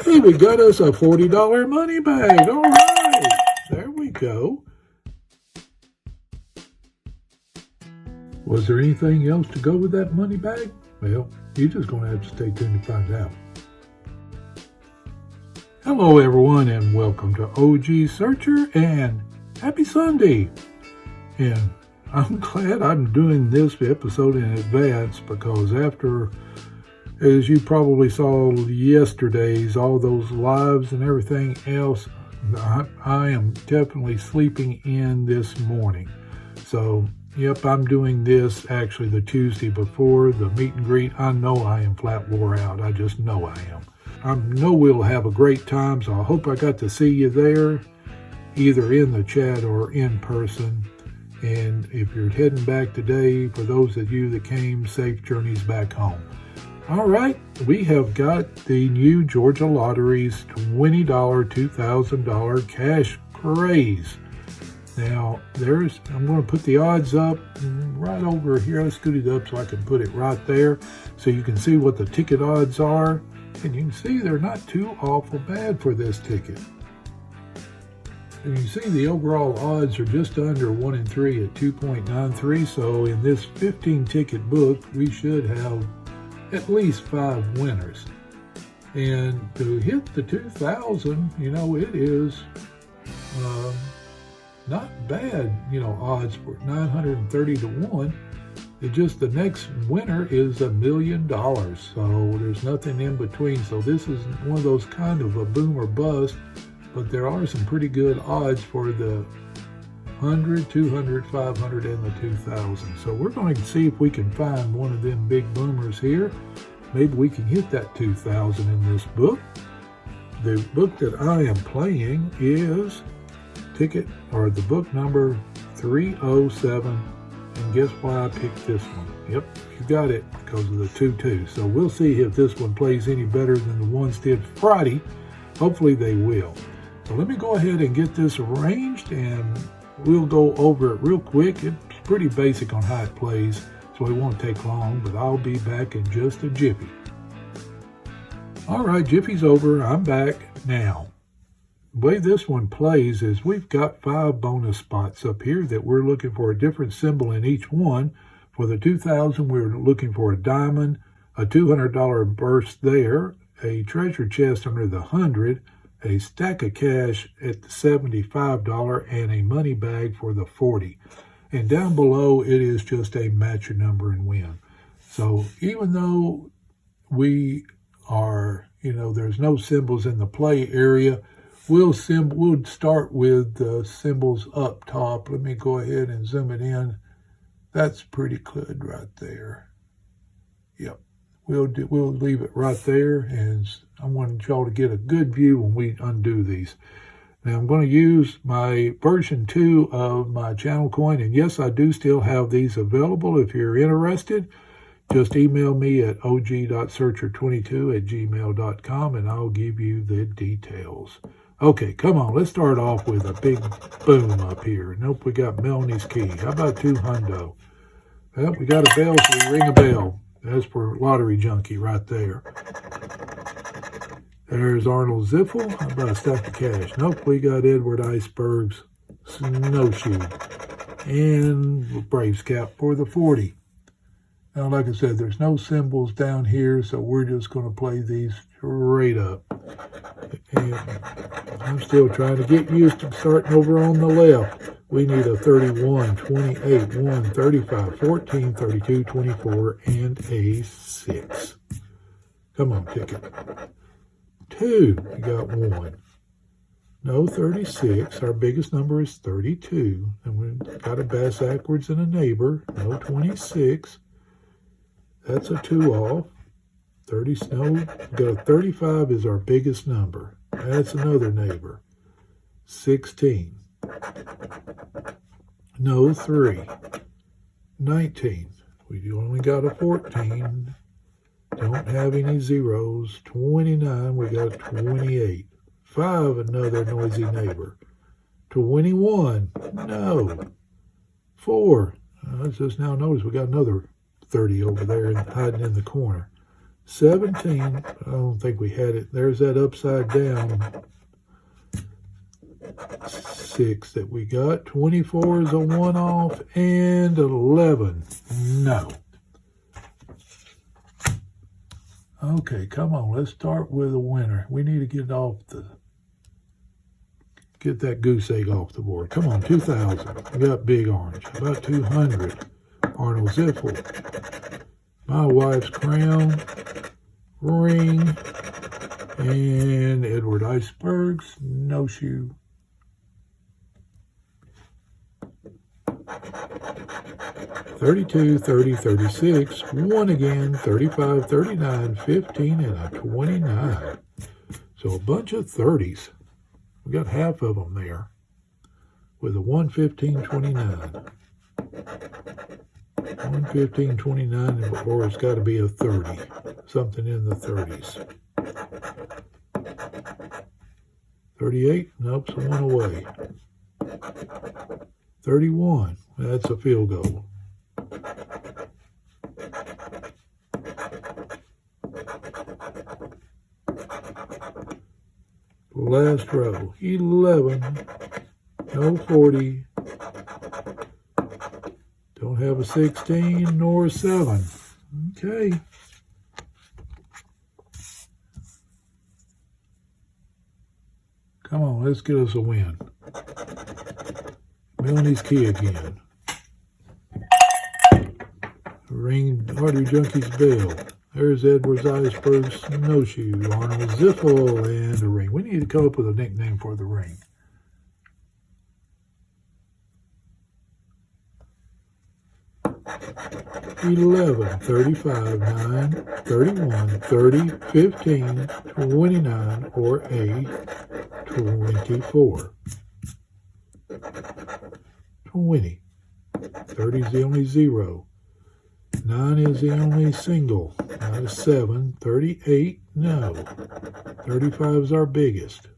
Hey, we got us a $40 money bag. All right. There we go. Was there anything else to go with that money bag? Well, you're just going to have to stay tuned to find out. Hello, everyone, and welcome to OG Searcher, and happy Sunday. And I'm glad I'm doing this episode in advance because after, as you probably saw yesterday's, all those lives and everything else, I am definitely sleeping in this morning. So, yep, I'm doing this actually the Tuesday before the meet and greet. I know I am flat wore out. I just know I am. I know we'll have a great time, so I hope I got to see you there, either in the chat or in person. And if you're heading back today, for those of you that came, safe journeys back home. All right, we have got the new Georgia Lottery's $20 $2,000 cash Craze. Now, I'm going to put the odds up right over here. Let's scoot it up so I can put it right there so you can see what the ticket odds are. And you can see they're not too awful bad for this ticket. And you see the overall odds are just under 1 in 3 at 2.93. So in this 15 ticket book, we should have at least 5 winners. And to hit the 2,000, it is not bad, odds for 930 to 1. It just the next winner is $1 million. So there's nothing in between. So this is one of those kind of a boom or bust, but there are some pretty good odds for the 100, 200, 500, and the 2,000. So we're going to see if we can find one of them big boomers here. Maybe we can hit that 2,000 in this book. The book that I am playing is the book number 307. And guess why I picked this one? Yep, you got it, because of the 2-2. So we'll see if this one plays any better than the ones did Friday. Hopefully they will. So let me go ahead and get this arranged, and we'll go over it real quick. It's pretty basic on how it plays, so it won't take long, but I'll be back in just a jiffy. All right, jiffy's over. I'm back now. The way this one plays is we've got 5 bonus spots up here that we're looking for a different symbol in each one. For the 2,000, we're looking for a diamond, a $200 burst there, a treasure chest under the 100, a stack of cash at the $75, and a money bag for the 40. And down below, it is just a match your number and win. So even though we are, there's no symbols in the play area, we'll start with the symbols up top. Let me go ahead and zoom it in. That's pretty good right there. Yep. We'll leave it right there, and I want y'all to get a good view when we undo these. Now I'm going to use my version 2 of my channel coin, and yes, I do still have these available. If you're interested, just email me at og.searcher22@gmail.com, and I'll give you the details. Okay, come on, let's start off with a big boom up here. Nope, we got Melanie's key. How about 2 hundo? Well, we got a bell, so we ring a bell. That's for Lottery Junkie right there. There's Arnold Ziffel. How about a stack of cash? Nope, we got Edward Iceberg's snowshoe. And Braves cap for the 40. Now, like I said, there's no symbols down here, so we're just going to play these straight up. And I'm still trying to get used to starting over on the left. We need a 31, 28, 1, 35, 14, 32, 24, and a 6. Come on, ticket. 2, you got 1. No, 36. Our biggest number is 32. And we've got a bass backwards and a neighbor. No, 26. That's a 2 off. 30, no, got a 35 is our biggest number. That's another neighbor. 16. No, 3. 19. We only got a 14. Don't have any zeros. 29. We got a 28. 5. Another noisy neighbor. 21. No. 4. I just now noticed we got another 30 over there hiding in the corner. 17. I don't think we had it. There's that upside down 6 that we got. 24 is a one-off, and 11. No. Okay, come on. Let's start with a winner. We need to get that goose egg off the board. Come on, 2,000. We got big orange. About 200. Arnold Ziffel. My wife's crown. Ring. And Edward Iceberg's snowshoe. 32, 30, 36, 1 again, 35, 39, 15, and a 29. So a bunch of 30s. We got half of them there with a 115, 29. 115, 29, or it's got to be a 30. Something in the 30s. 38, nope, so one away. 31, that's a field goal. Last row, 11, no 40, don't have a 16 nor a 7. Okay. Come on, let's get us a win. Melanie's key again. Ring Artery Junkie's bell. There's Edward's Iceberg snowshoe, Arnold Ziffel, and a ring. We need to come up with a nickname for the ring. $11, $35, $9, $31, $30, $15, $29, or a $24. 20. 30 is the only zero. 9 is the only single. Not a 7. 38, no. 35 is our biggest.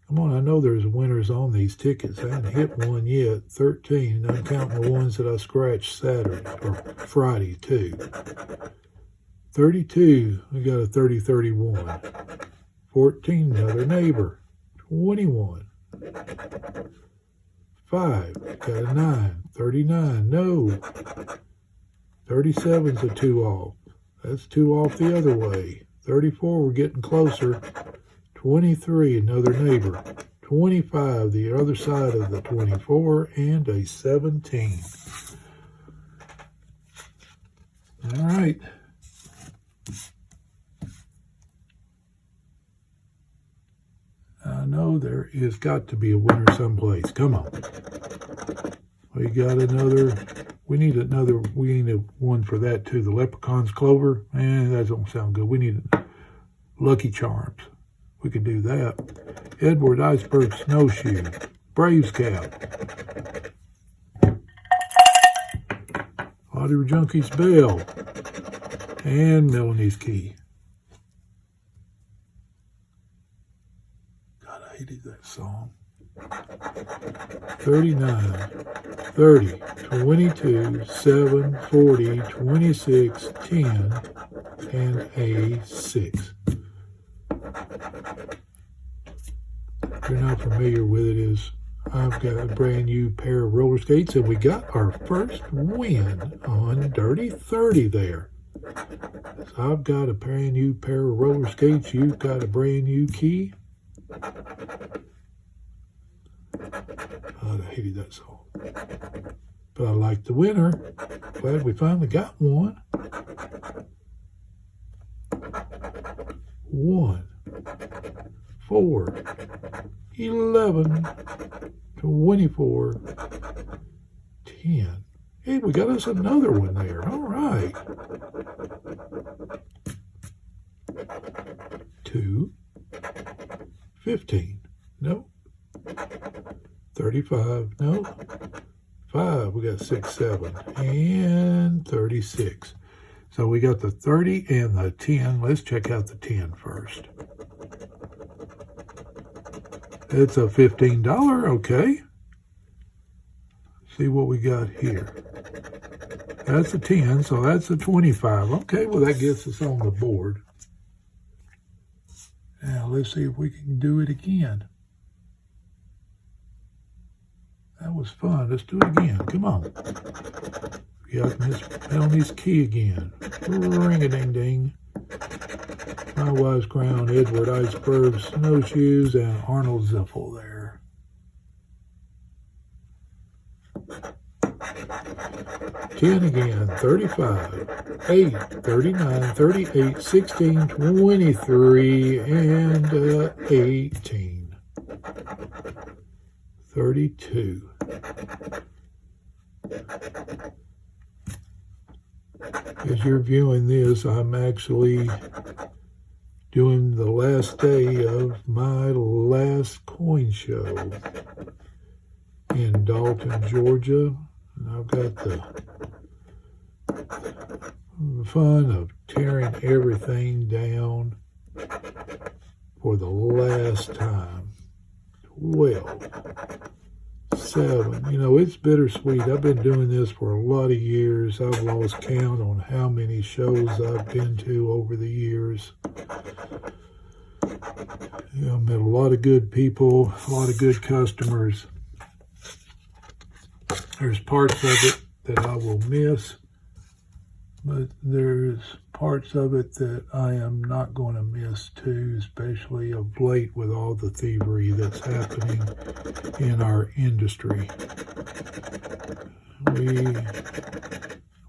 Come on, I know there's winners on these tickets. I haven't hit one yet. 13, not counting the ones that I scratched Saturday, or Friday, too. 32, we got a 30, 31. 14, another neighbor. 21. 5, got a 9. 39, no. 37's a 2 off. That's 2 off the other way. 34, we're getting closer. 23, another neighbor. 25, the other side of the 24, and a 17. All right. I know there is got to be a winner someplace. Come on. We got another. We need one for that too. The Leprechaun's Clover. That don't sound good. We need Lucky Charms. We could do that. Edward Iceberg Snowshoe. Braves Cap. Artery Junkie's Bell. And Melanie's Key. God, I hated that song. 39, 30, 22, 7, 40, 26, 10, and a 6. If you're not familiar with it, I've got a brand new pair of roller skates, and we got our first win on Dirty 30 there. So I've got a brand new pair of roller skates. You've got a brand new key. God, I hated that song. But I like the winner. Glad we finally got one. 1, 4, 11, 24, 10. Hey, we got us another one there. All right. 2, 15. No. 35. No. 5. We got 6, 7. And 36. So we got the 30 and the 10. Let's check out the 10 first. It's a $15. Okay. See what we got here. That's a 10, so that's a 25. Okay, well, that gets us on the board. Now, let's see if we can do it again. That was fun. Let's do it again. Come on. Yuck, misspelling his key again. Ring-a-ding-ding. My wife's crown, Edward Iceberg, snowshoes, and Arnold Ziffel there. Ten again, 35, 8, 39, 38, 16, 23, and 18. 32. As you're viewing this, I'm actually doing the last day of my last coin show in Dalton, Georgia. And I've got the fun of tearing everything down for the last time. 12, 7. You know, it's bittersweet. I've been doing this for a lot of years. I've lost count on how many shows I've been to over the years. You know, I've met a lot of good people, a lot of good customers. There's parts of it that I will miss, but there's parts of it that I am not going to miss too, especially of late with all the thievery that's happening in our industry.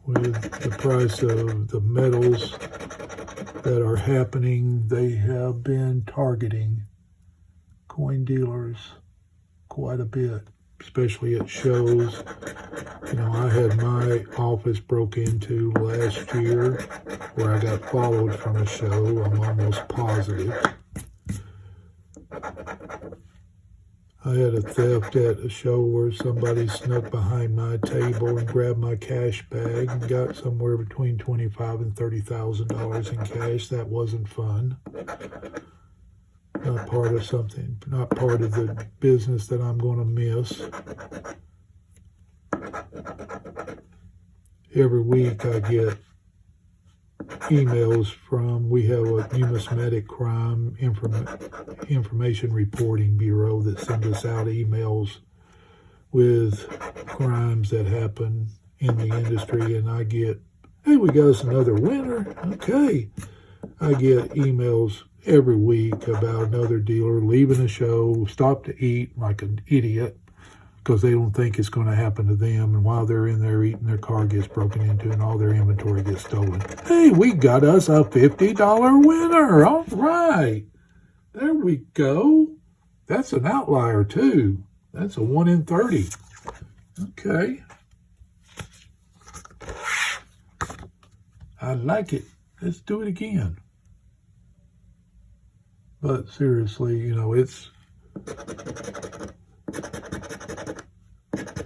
With the price of the metals that are happening, they have been targeting coin dealers quite a bit, especially at shows. You know, I had my office broke into last year where I got followed from a show, I'm almost positive. I had a theft at a show where somebody snuck behind my table and grabbed my cash bag and got somewhere between $25,000 and $30,000 in cash. That wasn't fun. Not part of something, not part of the business that I'm going to miss. Every week I get emails from, we have a numismatic crime information reporting bureau that sends us out emails with crimes that happen in the industry, and I get, hey, we got us another winner. Okay. I get emails every week about another dealer leaving a show, stopped to eat like an idiot because they don't think it's going to happen to them. And while they're in there eating, their car gets broken into and all their inventory gets stolen. Hey, we got us a $50 winner. All right. There we go. That's an outlier too. That's a 1 in 30. Okay. I like it. Let's do it again. But seriously, you know, it's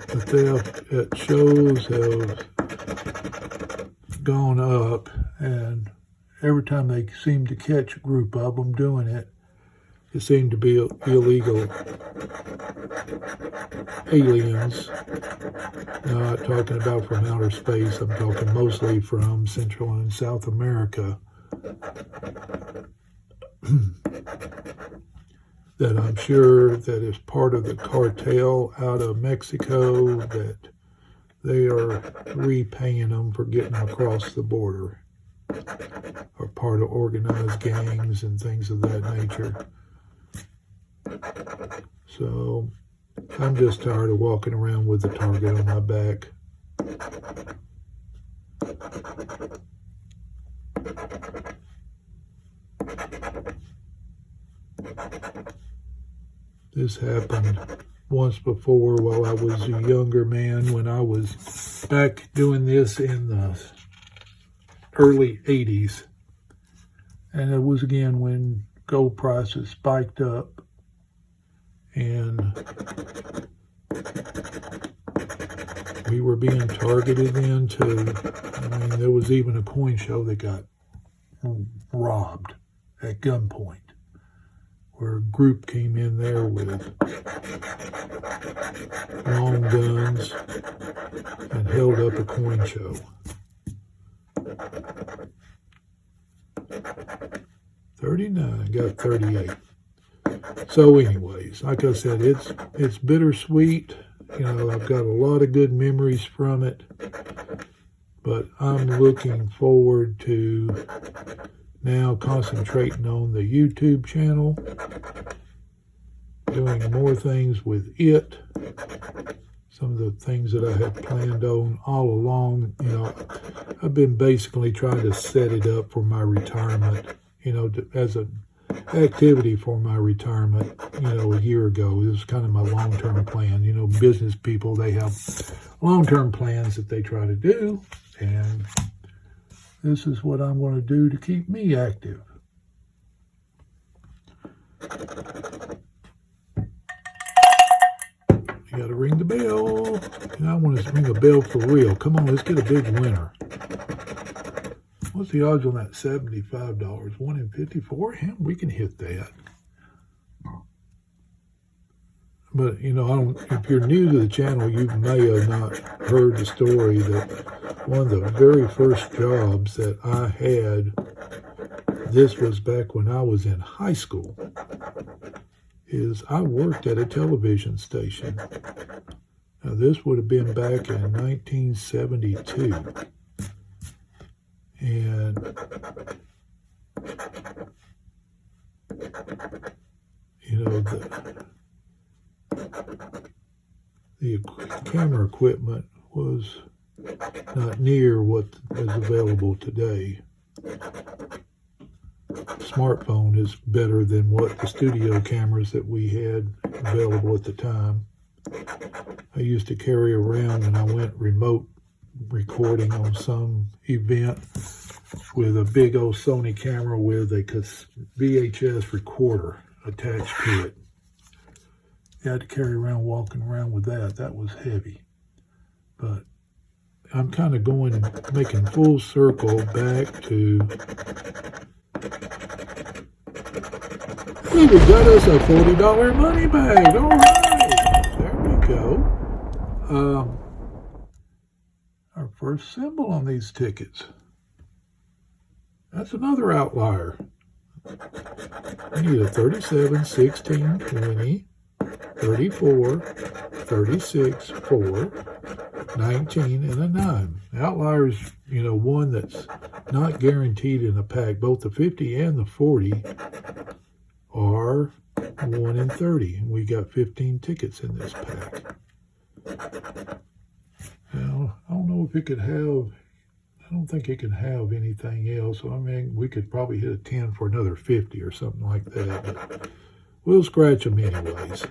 the theft at shows have gone up, and every time they seem to catch a group of them doing it, it seemed to be illegal aliens. Now, I'm not talking about from outer space. I'm talking mostly from Central and South America. That I'm sure that is part of the cartel out of Mexico, that they are repaying them for getting across the border, or part of organized gangs and things of that nature. So I'm just tired of walking around with the target on my back. This happened once before while I was a younger man, when I was back doing this in the early 80s. And it was again when gold prices spiked up, and we were being targeted into, I mean, there was even a coin show that got robbed at gunpoint, where a group came in there with long guns and held up a coin show. 39, got 38. So anyways, like I said, it's bittersweet. You know, I've got a lot of good memories from it, but I'm looking forward to now concentrating on the YouTube channel, doing more things with it. Some of the things that I had planned on all along, you know, I've been basically trying to set it up for my retirement, you know, as an activity for my retirement, you know, a year ago. It was kind of my long-term plan. You know, business people, they have long-term plans that they try to do, and this is what I'm going to do to keep me active. You got to ring the bell. And I want to ring a bell for real. Come on, let's get a big winner. What's the odds on that? $75. 1 in 54? Yeah, we can hit that. But, you know, if you're new to the channel, you may have not heard the story that one of the very first jobs that I had, this was back when I was in high school, is I worked at a television station. Now, this would have been back in 1972. And you know, the camera equipment was not near what is available today. Smartphone is better than what the studio cameras that we had available at the time. I used to carry around when I went remote recording on some event with a big old Sony camera with a VHS recorder attached to it. You had to carry around, walking around with that. That was heavy. But I'm kind of making full circle back to, hey, we got us a $40 money bag. All right, there we go. Our first symbol on these tickets. That's another outlier. We need a 37, 16, 20, 34, 36, 4, 19, and a 9. Outliers, you know, one that's not guaranteed in a pack. Both the 50 and the 40 are 1 in 30. And we got 15 tickets in this pack. Now, I don't know if it could have, I don't think it can have anything else. I mean, we could probably hit a 10 for another 50 or something like that. But we'll scratch them anyways.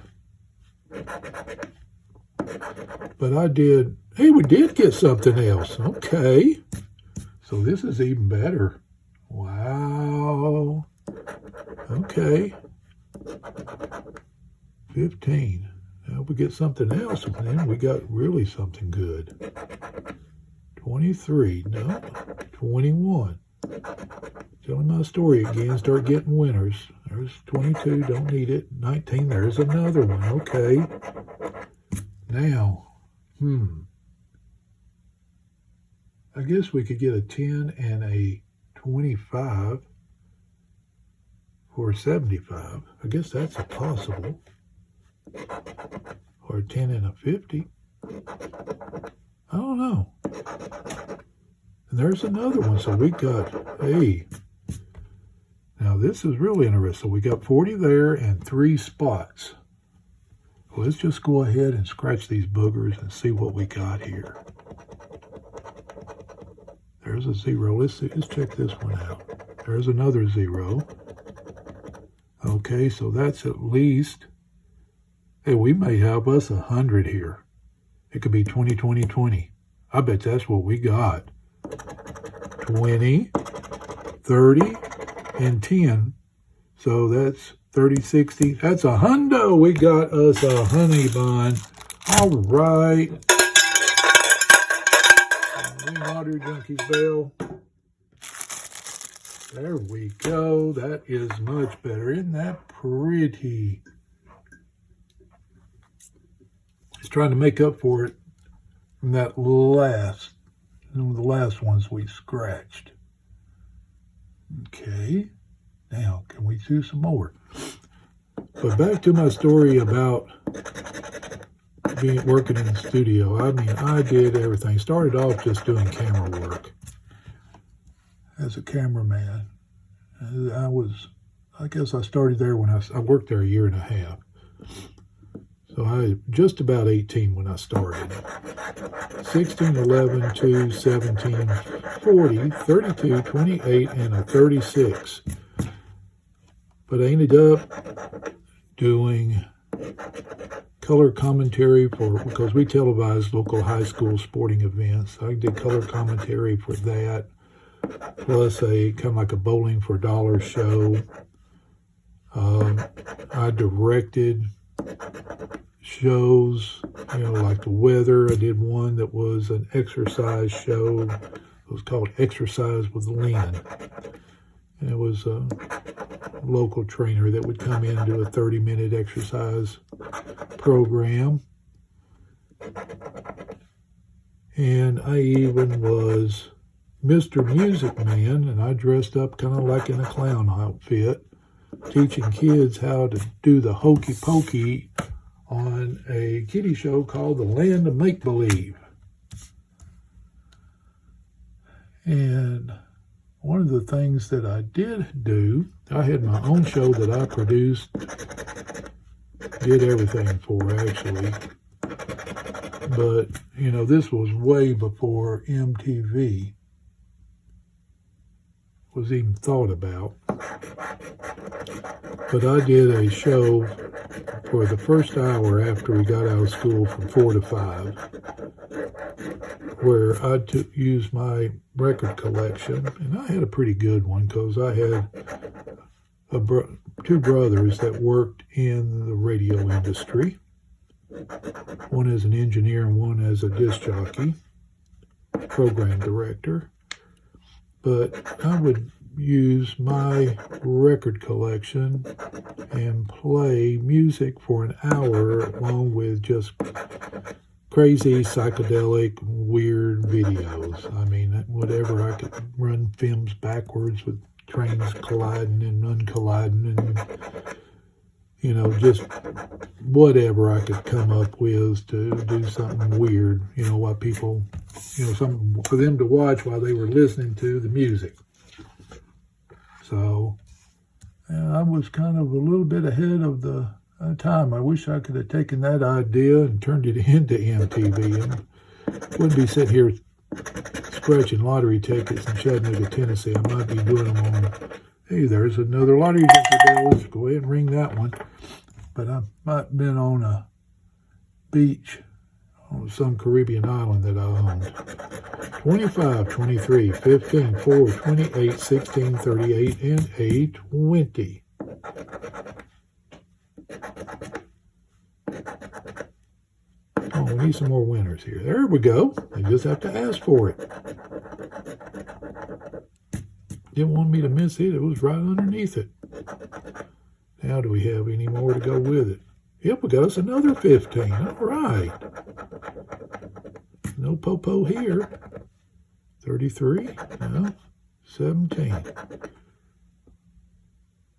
But I did, hey, we did get something else. Okay. So this is even better. Wow. Okay. 15. Now we get something else, and then we got really something good. 23. No. 21. Telling my story again. Start getting winners. There's 22. Don't need it. 19. There's another one. Okay. Now, I guess we could get a 10 and a 25 for 75. I guess that's a possible. Or a 10 and a 50. I don't know. And there's another one. So we got, hey, now this is really interesting. We got 40 there and 3 spots. Let's just go ahead and scratch these boogers and see what we got here. There's a 0. Let's see. Let's check this one out. There's another 0. Okay, so that's at least, hey, we may have us 100 here. It could be 20, 20, 20. I bet that's what we got. 20, 30, and 10. So that's 30, 60. That's a hundo. We got us a honey bun. All right. Water Junkies bell. There we go. That is much better. Isn't that pretty? Just trying to make up for it from that last And the last ones we scratched. Okay, now can we do some more? But back to my story about working in the studio. I mean, I did everything. Started off just doing camera work as a cameraman. I guess I started there when I worked there a year and a half. So I just about 18 when I started. 16, 11, 2, 17, 40, 32, 28, and a 36. But I ended up doing color commentary because we televised local high school sporting events. I did color commentary for that, plus a kind of like a Bowling for $1 show. I directed shows, like the weather. I did one that was an exercise show. It was called Exercise with Lynn. And it was a local trainer that would come in and do a 30-minute exercise program. And I even was Mr. Music Man, and I dressed up kind of like in a clown outfit, teaching kids how to do the hokey pokey on a kiddie show called The Land of Make Believe. And one of the things that I did do, I had my own show that I produced, did everything for actually. But, this was way before MTV was even thought about. But I did a show for the first hour after we got out of school from 4 to 5, where I used my record collection, and I had a pretty good one because I had two brothers that worked in the radio industry. One as an engineer and one as a disc jockey, program director. But I would use my record collection and play music for an hour along with just crazy, psychedelic, weird videos. I mean, whatever. I could run films backwards with trains colliding and uncolliding and, just whatever I could come up with to do something weird, while people, something for them to watch while they were listening to the music. So, I was kind of a little bit ahead of the time. I wish I could have taken that idea and turned it into MTV and wouldn't be sitting here scratching lottery tickets in Chattanooga, Tennessee. I might be doing them on, hey, there's another lottery ticket bills. Go ahead and ring that one. But I might have been on a beach on some Caribbean island that I owned. 25, 23, 15, 4, 28, 16, 38, and a 20. Oh, we need some more winners here. There we go. I just have to ask for it. Didn't want me to miss it. It was right underneath it. Now, do we have any more to go with it? Yep, we got us another 15. All right. No popo here. 33. No. 17.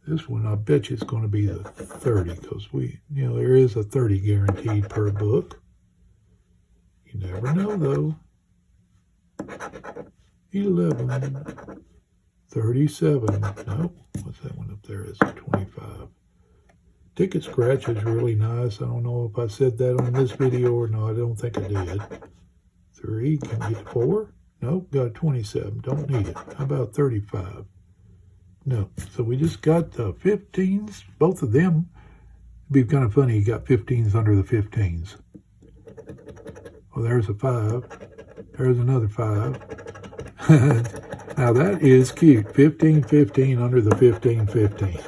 This one, I bet you it's going to be the 30 because there is a 30 guaranteed per book. You never know, though. 11. 37. Nope. What's that one up there? It's a 25. Ticket scratch is really nice. I don't know if I said that on this video or not. I don't think I did. 3. Can we get 4? Nope. Got a 27. Don't need it. How about 35? No. So we just got the 15s. Both of them. It'd be kind of funny. You got 15s under the 15s. Well, there's a 5. There's another 5. Now that is cute. 15, 15 under the 15, 15.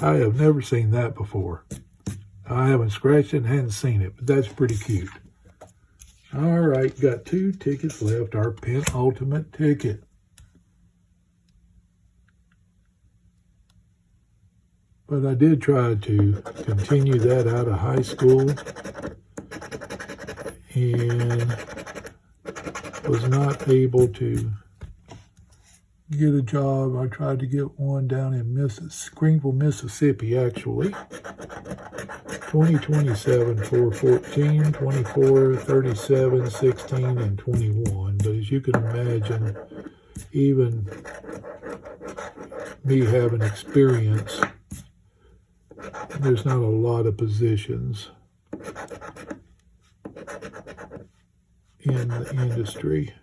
I have never seen that before. I haven't scratched it and hadn't seen it, but that's pretty cute. All right, got 2 tickets left. Our penultimate ticket. But I did try to continue that out of high school. And was not able to get a job. I tried to get one down in Greenville, Mississippi, actually. 2027 for 14, 24, 37, 16, and 21. But as you can imagine, even me having experience, there's not a lot of positions in the industry,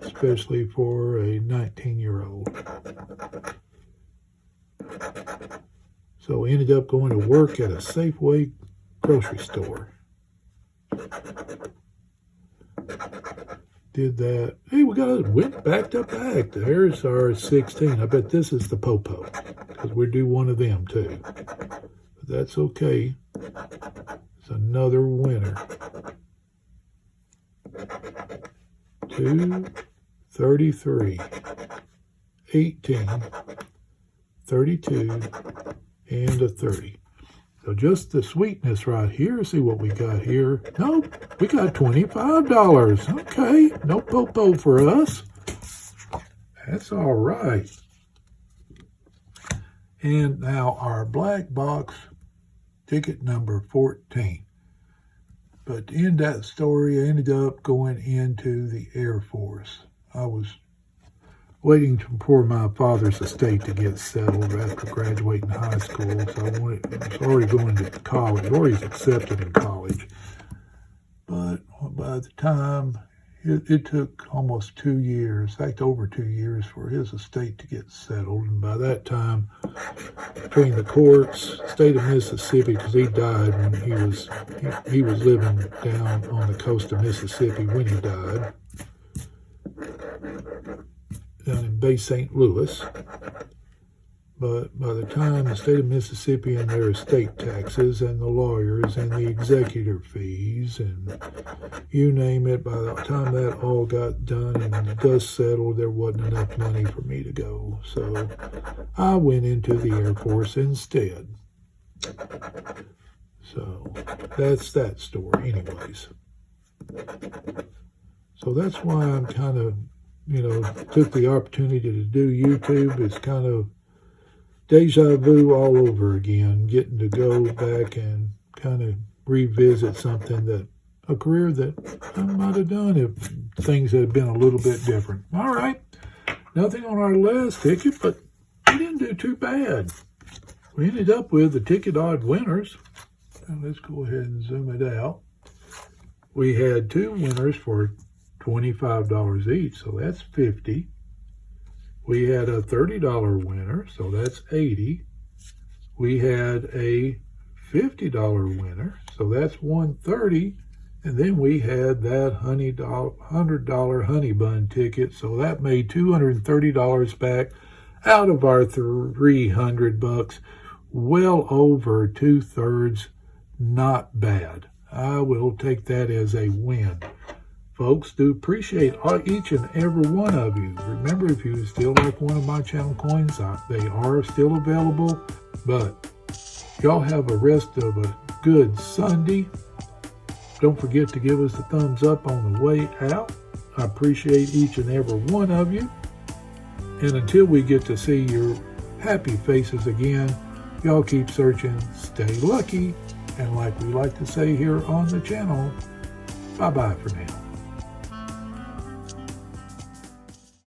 especially for a 19-year-old. So I ended up going to work at a Safeway grocery store. Did that. Hey, went back to back. There's our 16. I bet this is the Popo, because we do one of them too. But that's okay. It's another winner. 2, 33, 18, 32, and a 30. So just the sweetness right here. See what we got here. Nope, we got $25. Okay, no Popo for us. That's all right. And now our black box ticket number 14. But to end that story, I ended up going into the Air Force. I was waiting for my father's estate to get settled after graduating high school. So I was already going to college, already accepted in college. But by the time, it took almost 2 years, in fact over 2 years, for his estate to get settled. And by that time, between the courts, state of Mississippi, because he died when he was living down on the coast of Mississippi when he died, down in Bay St. Louis. But by the time the state of Mississippi and their estate taxes and the lawyers and the executor fees and you name it, by the time that all got done and the dust settled, there wasn't enough money for me to go. So I went into the Air Force instead. So that's that story anyways. So that's why I'm kind of, took the opportunity to do YouTube. It's kind of deja vu all over again, getting to go back and kind of revisit a career that I might have done if things had been a little bit different. All right, nothing on our last ticket, but we didn't do too bad. We ended up with the ticket odd winners. Now let's go ahead and zoom it out. We had 2 winners for $25 each, so that's $50. We had a $30 winner, so that's $80. We had a $50 winner, so that's $130. And then we had that $100 honey bun ticket, so that made $230 back out of our $300. Well over 2/3, not bad. I will take that as a win. Folks, do appreciate each and every one of you. Remember, if you still like one of my channel coins, they are still available. But y'all have a rest of a good Sunday. Don't forget to give us a thumbs up on the way out. I appreciate each and every one of you. And until we get to see your happy faces again, y'all keep searching, stay lucky, and like we like to say here on the channel, bye-bye for now.